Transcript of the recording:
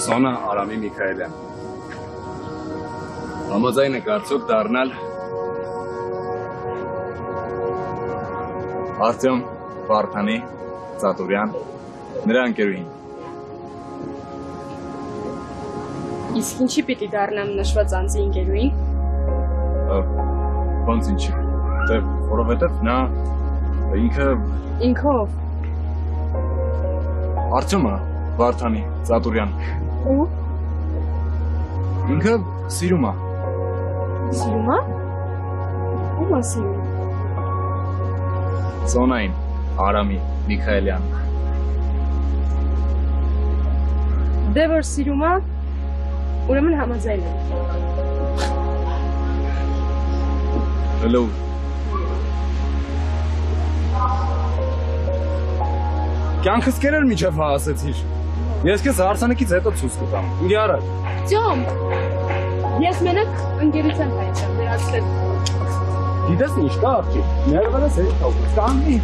Սոնա Արամի Միքայելյան։ Համաձայն եք արդյոք դառնալ Արտյոմ Վարդանի Ծատուրյան նրա ընկերուհին։ Իսկ ինչի պիտի դառնամ նշված անձի ընկերուհին։ Ոնց ինչի։ Դե որովհետև նա Ինքը ով։ Արտյոմը Վարդանի Ծատուրյան։ Ու։ Ինքը սիրում է։ Սիրում է։ Ում է սիրում։ Սոնային Արամի Միքայելյան։ Դե որ սիրում է, ուրեմն համաձայն եմ։ Հլո։ Կյանքս կերել միջև հասեցիր։ Ես քեզ հարսանեկից հետո ցույց կտամ։ Ինձ արագ։ Ջոմ։ Ես մենակ ընկերության հայտ եմ վերացրել։ Գիտես ինչ կա աղջիկ։ Ներվելս էի թողնում։ Կանգնի։